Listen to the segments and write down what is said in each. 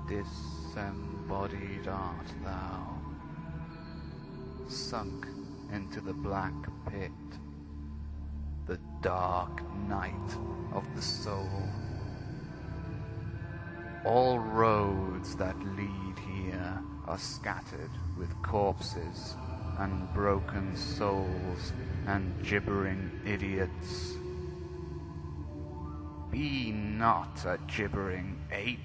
disembodied art thou, sunk into the black pit, the dark night of the soul. All roads that lead here are scattered with corpses and broken souls and gibbering idiots. Be not a gibbering ape,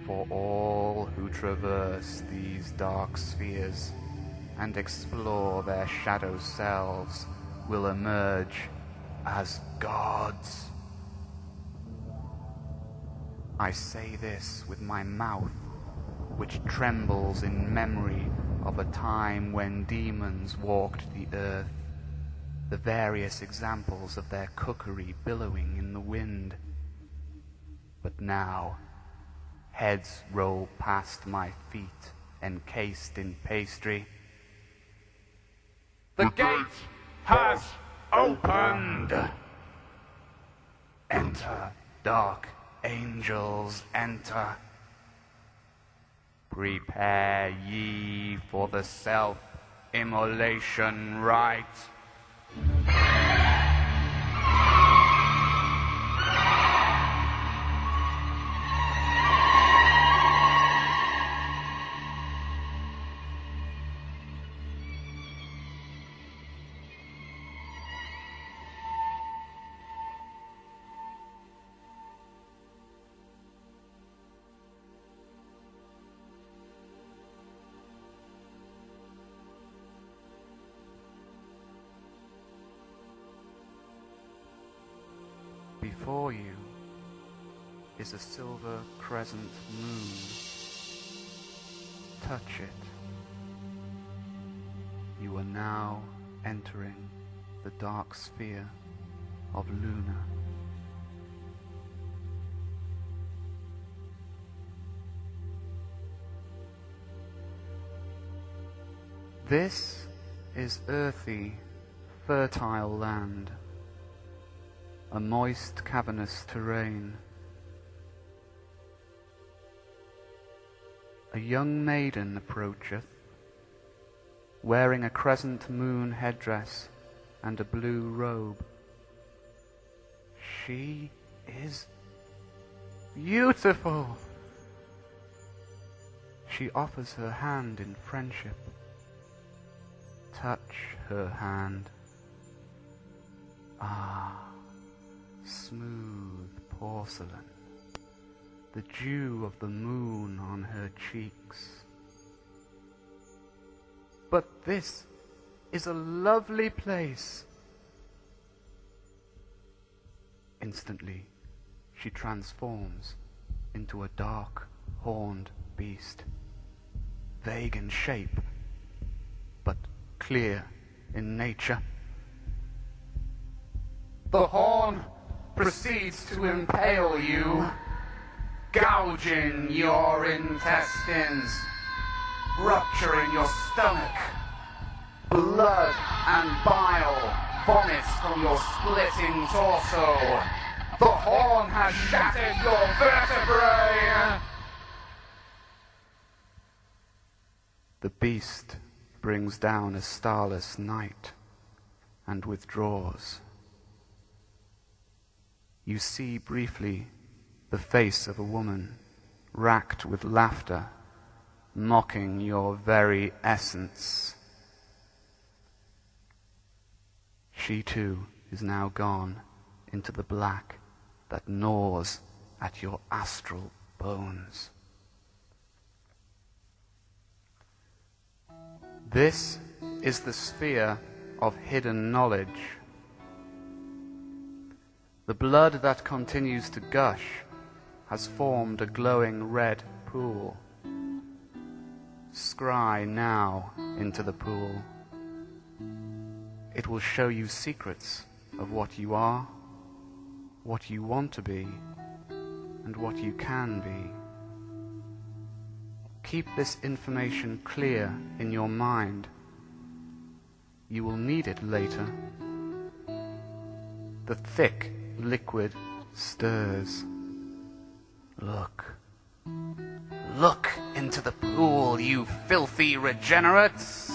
for all who traverse these dark spheres and explore their shadow selves will emerge as gods. I say this with my mouth, which trembles in memory of a time when demons walked the earth, the various examples of their cookery billowing in the wind. But now, heads roll past my feet, encased in pastry. The gate has opened. Enter, dark angels, enter. Prepare ye for the Self-Immolation Rite. Before you is a silver crescent moon. Touch it. You are now entering the dark sphere of Luna. This is earthy, fertile land, a moist, cavernous terrain. A young maiden approacheth, wearing a crescent moon headdress and a blue robe. She is beautiful. She offers her hand in friendship. Touch her hand. Ah, smooth porcelain, the dew of the moon on her cheeks. But this is a lovely place. Instantly, she transforms into a dark, horned beast, vague in shape, but clear in nature. The horn proceeds to impale you, gouging your intestines, rupturing your stomach. Blood and bile vomits from your splitting torso. The horn has shattered your vertebrae. The beast brings down a starless night and withdraws. You see briefly the face of a woman, racked with laughter, mocking your very essence. She too is now gone into the black that gnaws at your astral bones. This is the sphere of hidden knowledge. The blood that continues to gush has formed a glowing red pool. Scry now into the pool. It will show you secrets of what you are, what you want to be, and what you can be. Keep this information clear in your mind. You will need it later. The thick liquid stirs. Look, Look into the pool, you filthy regenerates!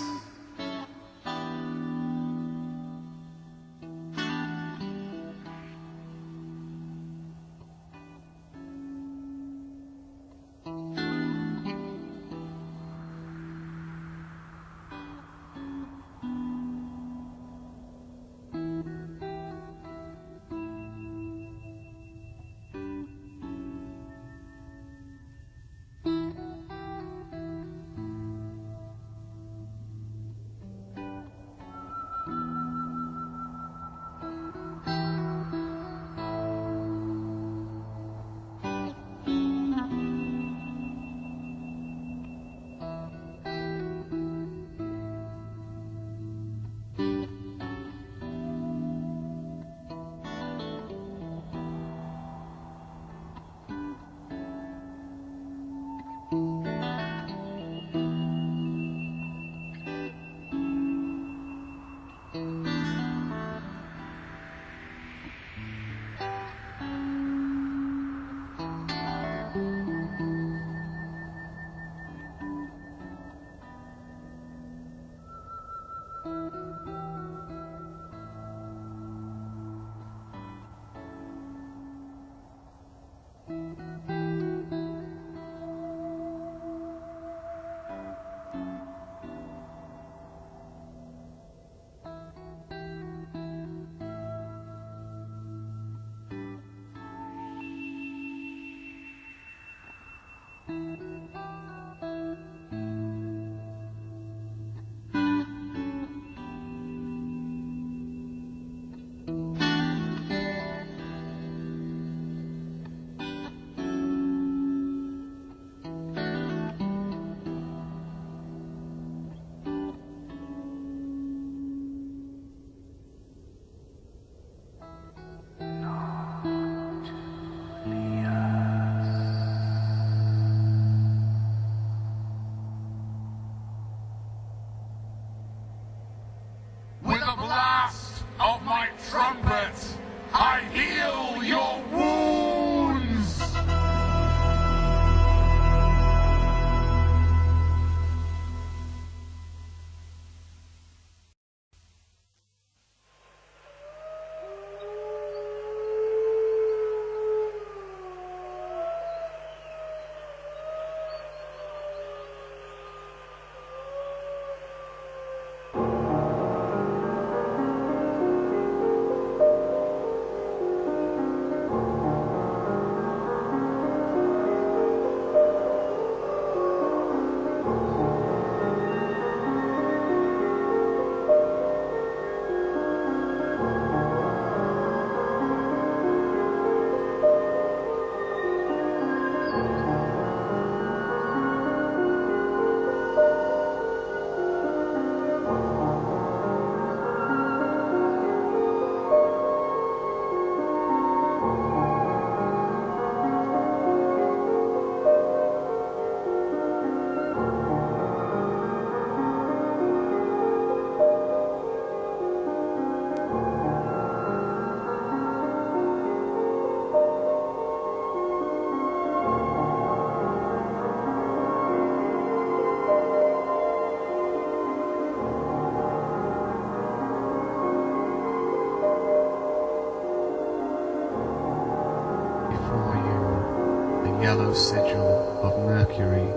yellow sigil of Mercury.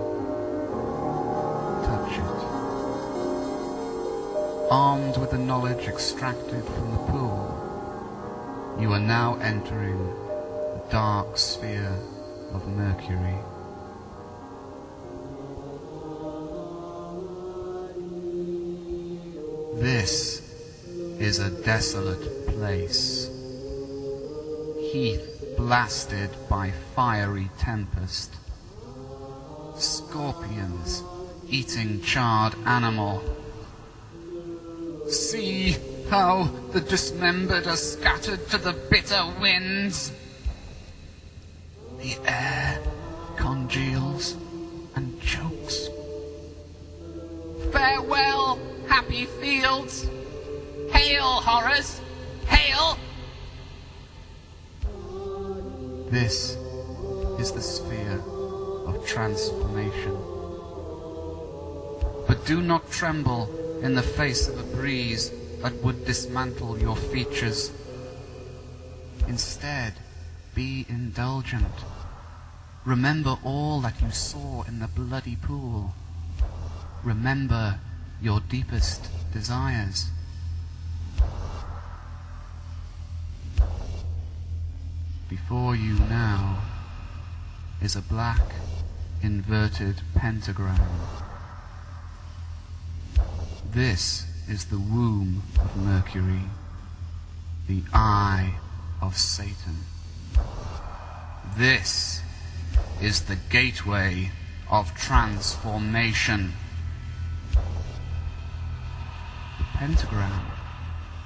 Touch it. Armed with the knowledge extracted from the pool, you are now entering the dark sphere of Mercury. This is a desolate place, heath blasted by fiery tempest, scorpions eating charred animal. See how the dismembered are scattered to the bitter winds. The air congeals and chokes. Farewell, happy fields! Hail, horrors! Hail! This is the sphere of transformation. But do not tremble in the face of a breeze that would dismantle your features. Instead, be indulgent. Remember all that you saw in the bloody pool. Remember your deepest desires. Before you now is a black inverted pentagram. This is the womb of Mercury, the eye of Satan. This is the gateway of transformation. The pentagram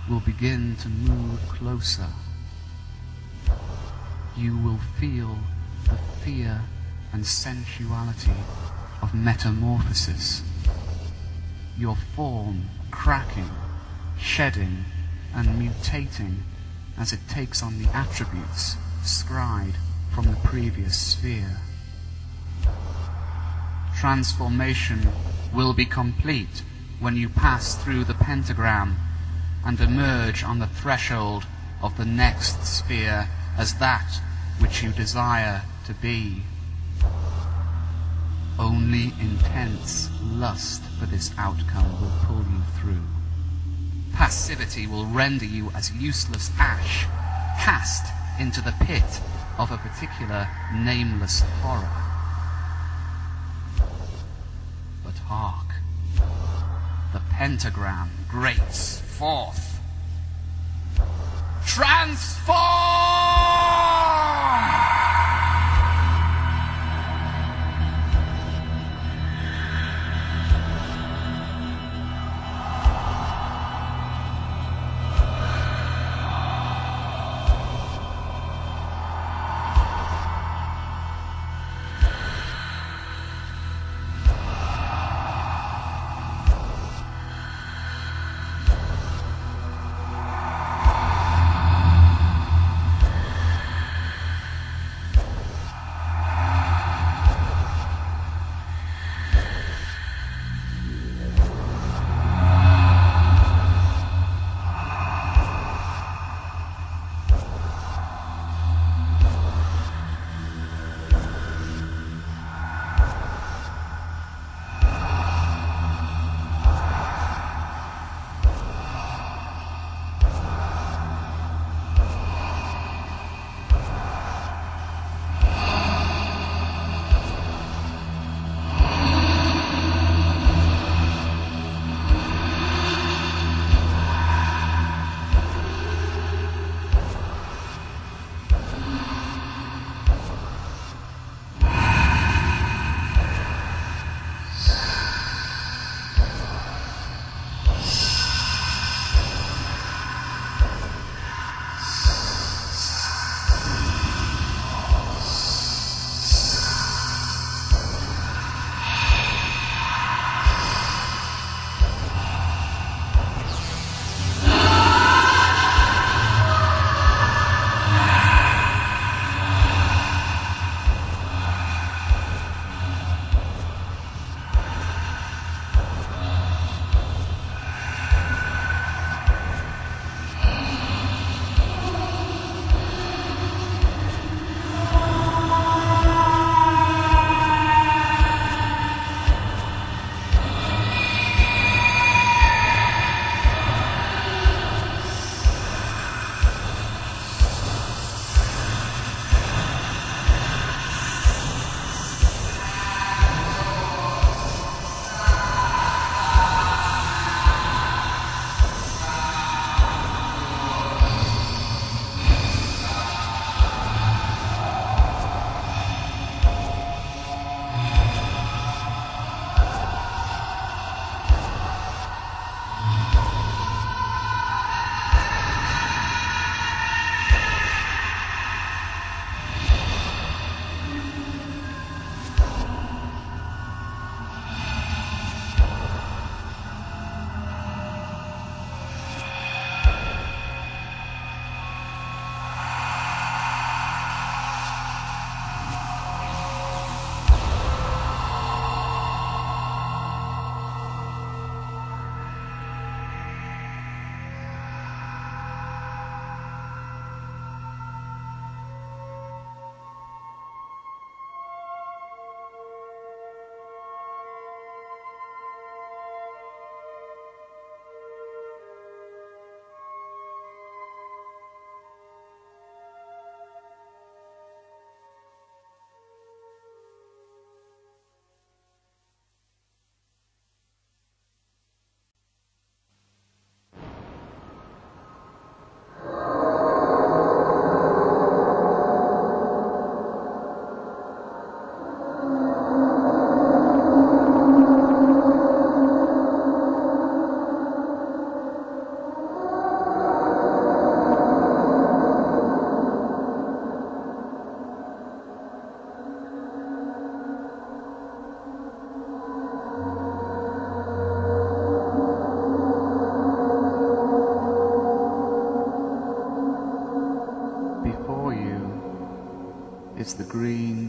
will begin to move closer. You will feel the fear and sensuality of metamorphosis. Your form cracking, shedding, and mutating as it takes on the attributes described from the previous sphere. Transformation will be complete when you pass through the pentagram and emerge on the threshold of the next sphere as that which you desire to be. Only intense lust for this outcome will pull you through. Passivity will render you as useless ash, cast into the pit of a particular nameless horror. But hark, the pentagram grates forth. Transform!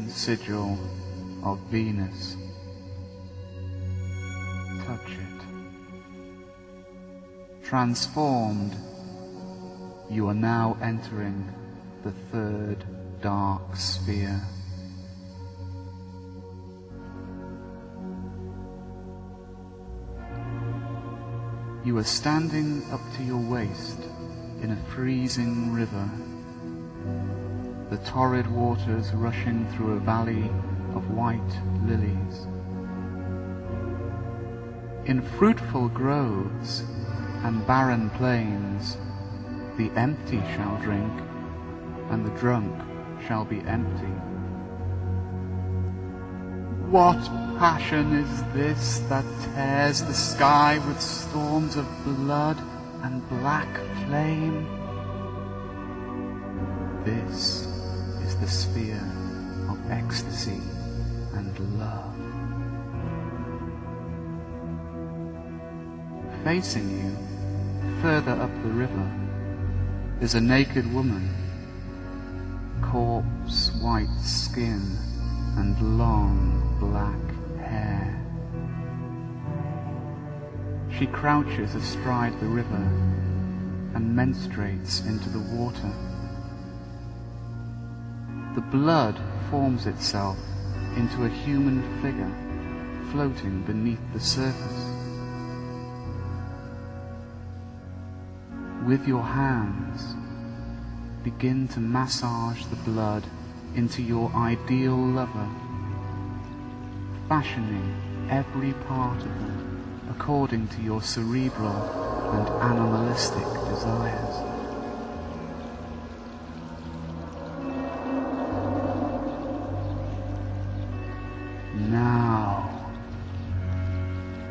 green sigil of Venus. Touch it. Transformed, you are now entering the third dark sphere. You are standing up to your waist in a freezing river, the torrid waters rushing through a valley of white lilies. In fruitful groves and barren plains, the empty shall drink, and the drunk shall be empty. What passion is this that tears the sky with storms of blood and black flame? This is the sphere of ecstasy and love. Facing you, further up the river, is a naked woman, corpse white skin and long black hair. She crouches astride the river and menstruates into the water. The blood forms itself into a human figure floating beneath the surface. With your hands, begin to massage the blood into your ideal lover, fashioning every part of them according to your cerebral and animalistic desires. Now,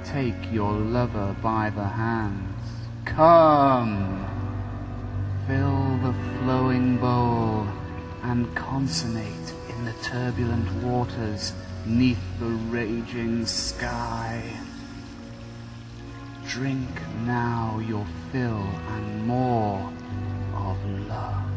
take your lover by the hands. Come, fill the flowing bowl and consonate in the turbulent waters neath the raging sky. Drink now your fill and more of love.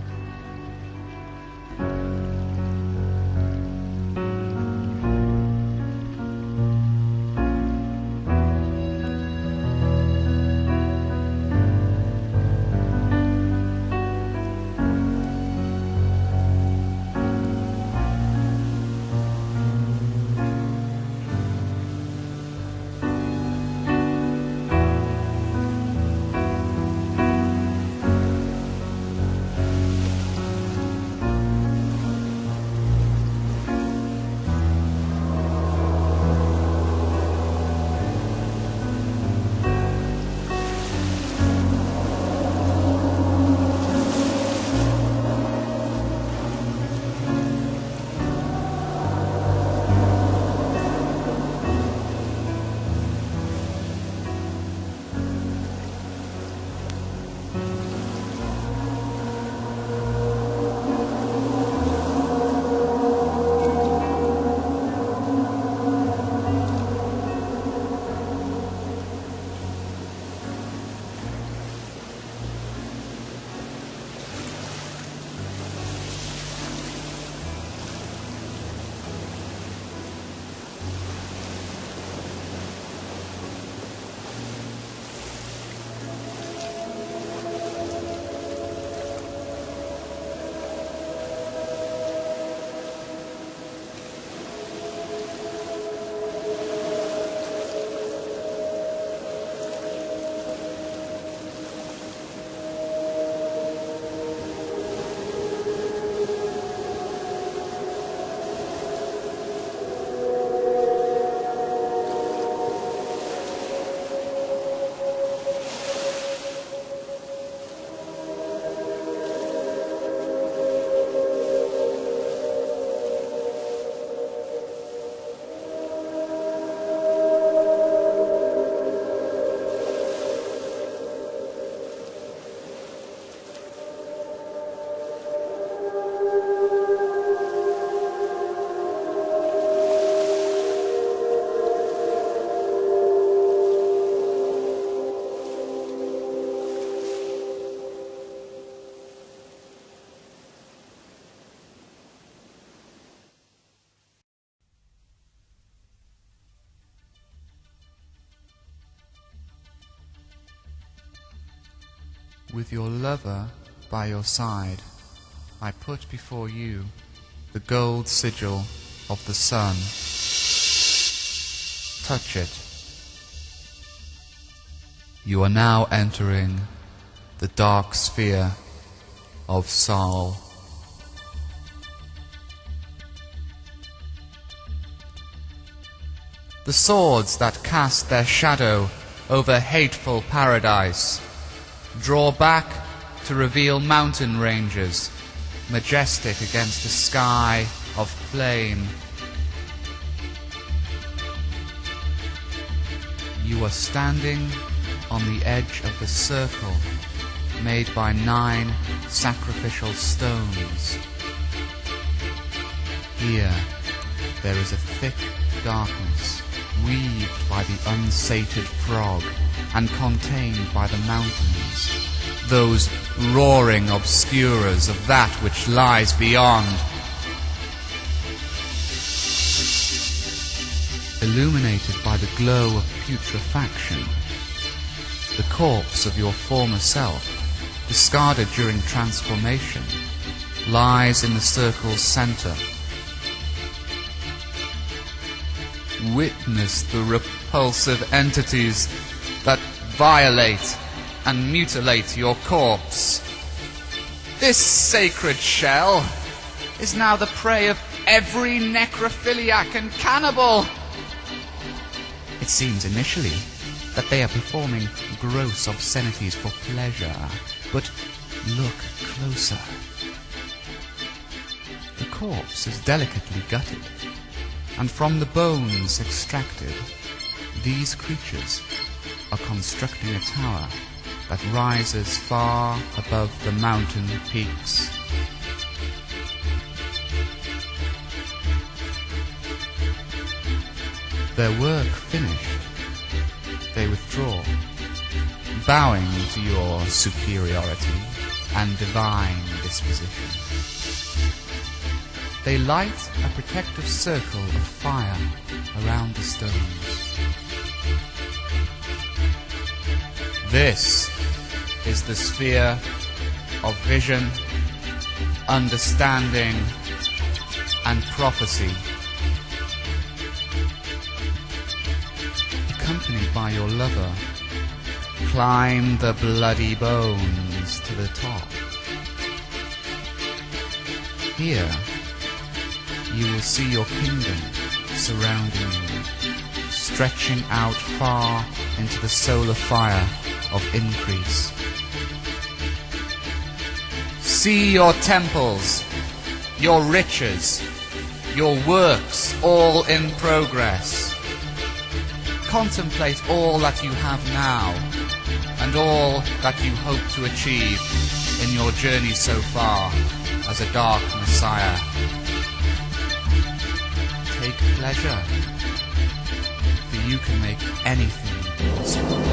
With your lover by your side, I put before you the gold sigil of the sun. Touch it. You are now entering the dark sphere of soul. The swords that cast their shadow over hateful paradise draw back to reveal mountain ranges, majestic against a sky of flame. You are standing on the edge of the circle made by 9 sacrificial stones. Here there is a thick darkness, weaved by the unsated frog and contained by the mountains, those roaring obscurers of that which lies beyond. Illuminated by the glow of putrefaction, the corpse of your former self, discarded during transformation, lies in the circle's center. Witness the repulsive entities that violate and mutilate your corpse. This sacred shell is now the prey of every necrophiliac and cannibal. It seems initially that they are performing gross obscenities for pleasure, but look closer. The corpse is delicately gutted, and from the bones extracted, these creatures are constructing a tower that rises far above the mountain peaks. Their work finished, they withdraw, bowing to your superiority and divine disposition. They light a protective circle of fire around the stones. This is the sphere of vision, understanding, and prophecy. Accompanied by your lover, climb the bloody bones to the top. Here, you will see your kingdom surrounding you, stretching out far into the solar fire of increase. See your temples, your riches, your works all in progress. Contemplate all that you have now and all that you hope to achieve in your journey so far as a dark Messiah. Take pleasure, for you can make anything possible.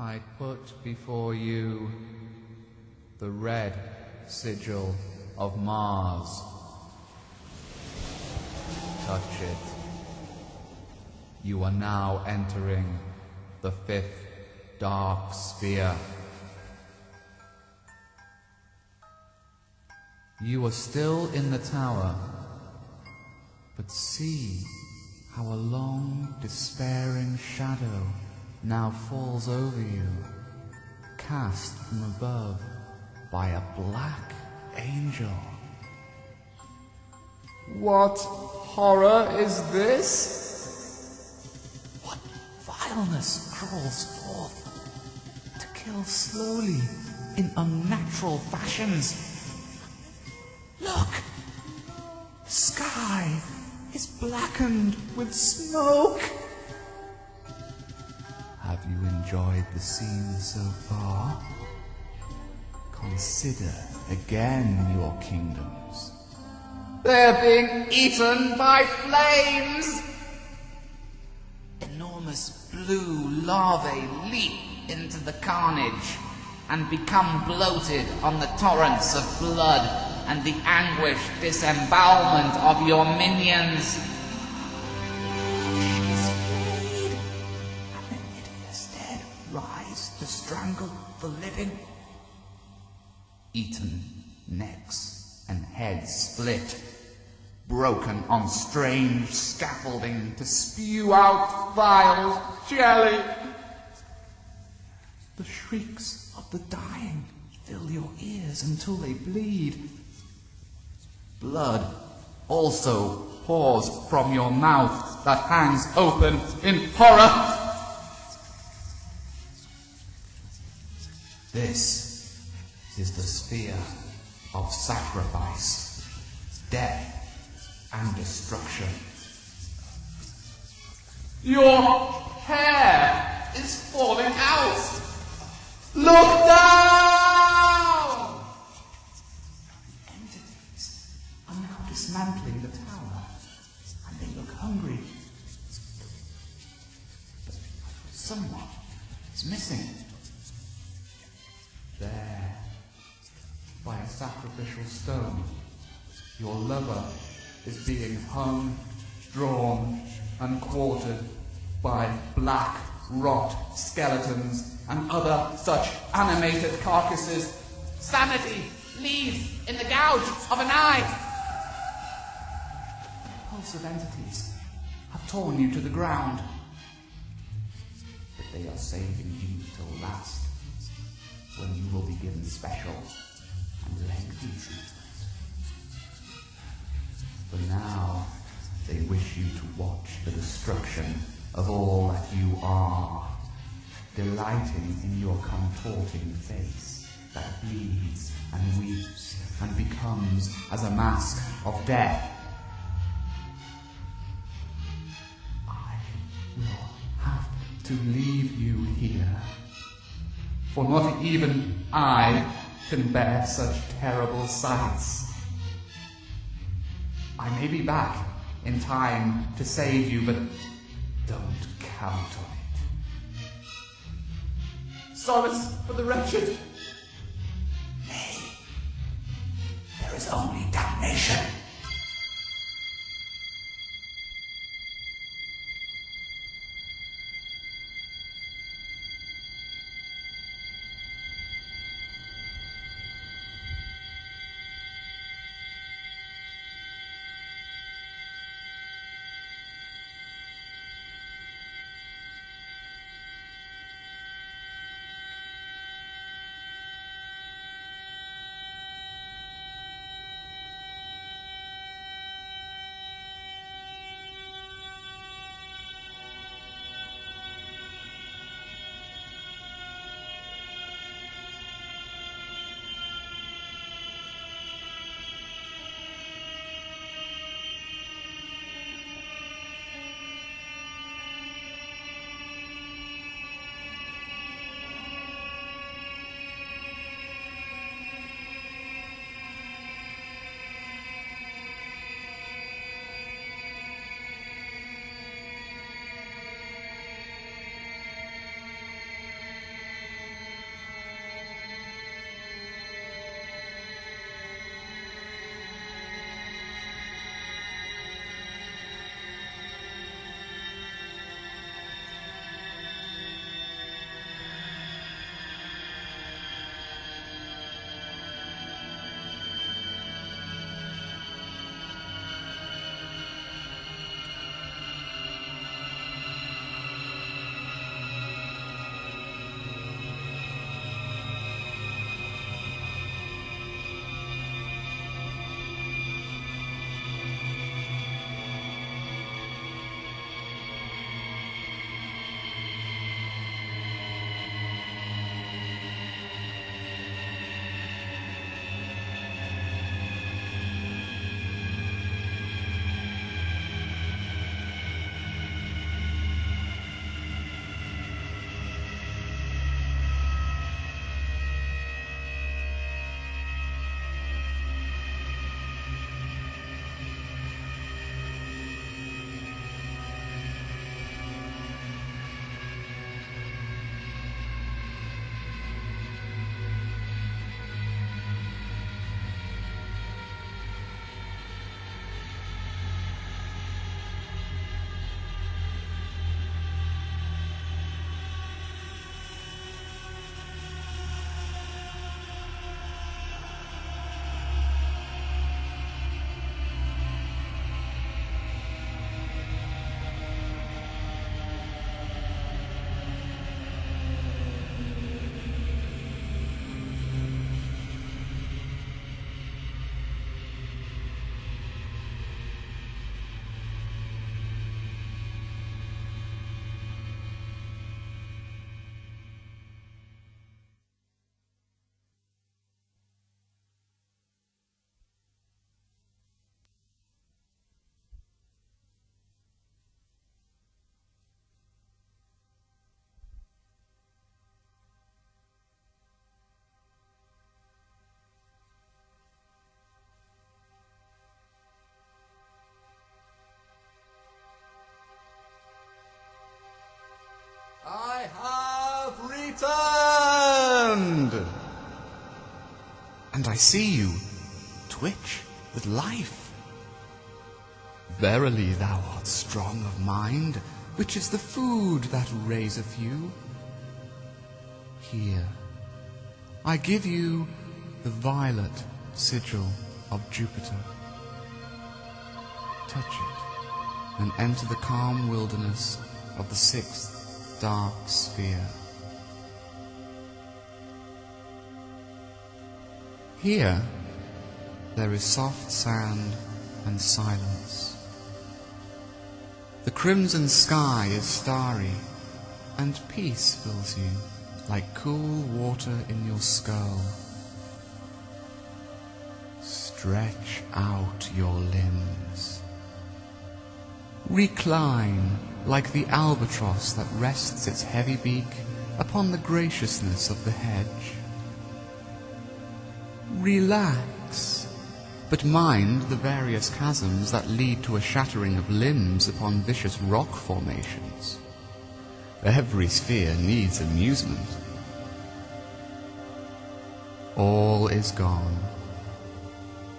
I put before you the red sigil of Mars. Touch it. You are now entering the 5th dark sphere. You are still in the tower, but see how a long, despairing shadow now falls over you, cast from above by a black angel. What horror is this? What vileness crawls forth to kill slowly in unnatural fashions? Look! The sky is blackened with smoke! Have you enjoyed the scene so far? Consider again your kingdoms. They're being eaten by flames! Enormous blue larvae leap into the carnage and become bloated on the torrents of blood and the anguished disembowelment of your minions. She's freed, and the hideous dead rise to strangle the living. Eaten, necks and heads split, broken on strange scaffolding to spew out vile jelly. The shrieks of the dying fill your ears until they bleed. Blood also pours from your mouth that hangs open in horror. This is the sphere of sacrifice, death, and destruction. Your hair is falling out. Look down! Entities are now dismantling the tower, and they look hungry. But someone is missing. There, by a sacrificial stone, your lover is being hung, drawn, and quartered by black rot skeletons and other such animated carcasses. Sanity leaves in the gouge of an eye. Repulsive entities have torn you to the ground, but they are saving you till last, when you will be given special and lengthy treatment. For now, they wish you to watch the destruction of all that you are, delighting in your contorting face that bleeds and weeps and becomes as a mask of death. I will have to leave you here, for not even I can bear such terrible sights. I may be back in time to save you, but don't count on it. Solace for the wretched. Nay, there is only damnation. returned! And I see you twitch with life. Verily thou art strong of mind, which is the food that raiseth you. Here, I give you the violet sigil of Jupiter. Touch it, and enter the calm wilderness of the sixth dark sphere. Here, there is soft sand and silence. The crimson sky is starry, and peace fills you like cool water in your skull. Stretch out your limbs. Recline like the albatross that rests its heavy beak upon the graciousness of the hedge. Relax, but mind the various chasms that lead to a shattering of limbs upon vicious rock formations. Every sphere needs amusement. All is gone.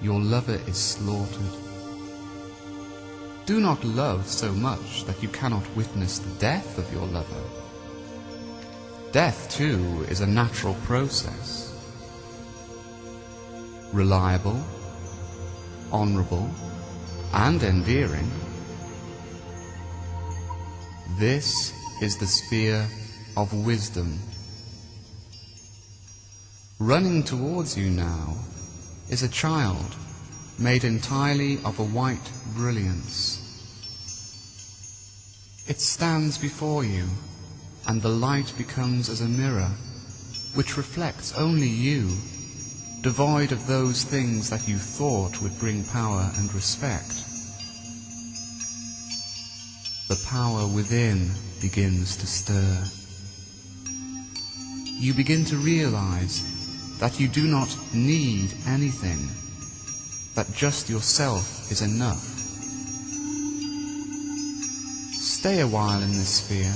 Your lover is slaughtered. Do not love so much that you cannot witness the death of your lover. Death, too, is a natural process. Reliable, honorable, and endearing. This is the sphere of wisdom. Running towards you now is a child made entirely of a white brilliance. It stands before you, and the light becomes as a mirror, which reflects only you, devoid of those things that you thought would bring power and respect. The power within begins to stir. You begin to realize that you do not need anything, that just yourself is enough. Stay a while in this sphere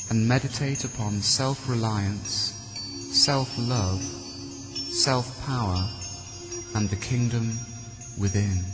and meditate upon self-reliance, self-love, self-power, and the kingdom within.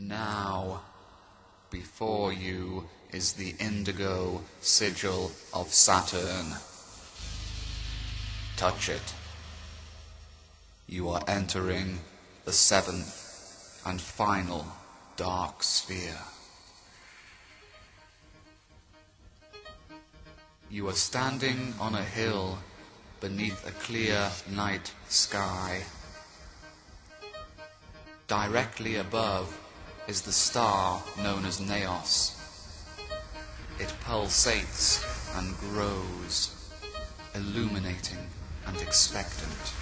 Now, before you is the indigo sigil of Saturn. Touch it. You are entering the 7th and final dark sphere. You are standing on a hill beneath a clear night sky. Directly above is the star known as Neos. It pulsates and grows, illuminating and expectant.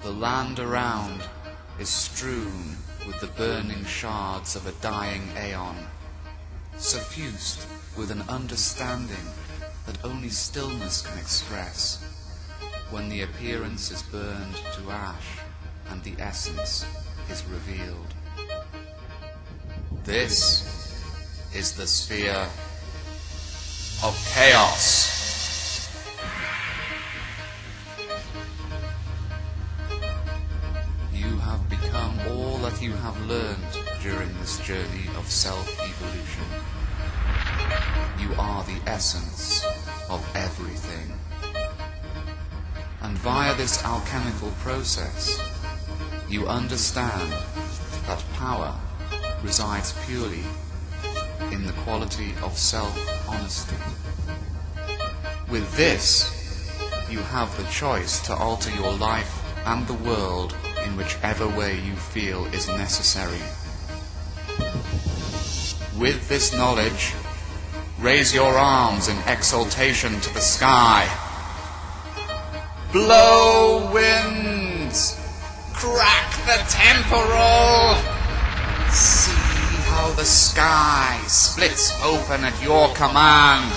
The land around is strewn with the burning shards of a dying aeon, suffused with an understanding that only stillness can express, when the appearance is burned to ash and the essence is revealed. This is the sphere of chaos. You have become all that you have learned during this journey of self-evolution. You are the essence of everything. And via this alchemical process, you understand that power resides purely in the quality of self-honesty. With this, you have the choice to alter your life and the world in whichever way you feel is necessary. With this knowledge, raise your arms in exaltation to the sky. Blow winds! Crack the temporal! See how the sky splits open at your command.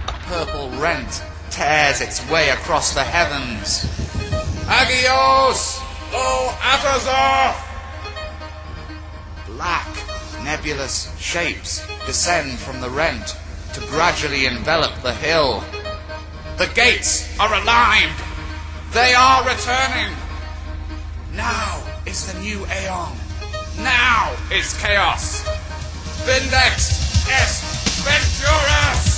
A purple rent tears its way across the heavens. Agios! O Atazoth! Black, nebulous shapes descend from the rent to gradually envelop the hill. The gates are aligned. They are returning. Now is the new aeon. Now is chaos. Vindex est Venturus!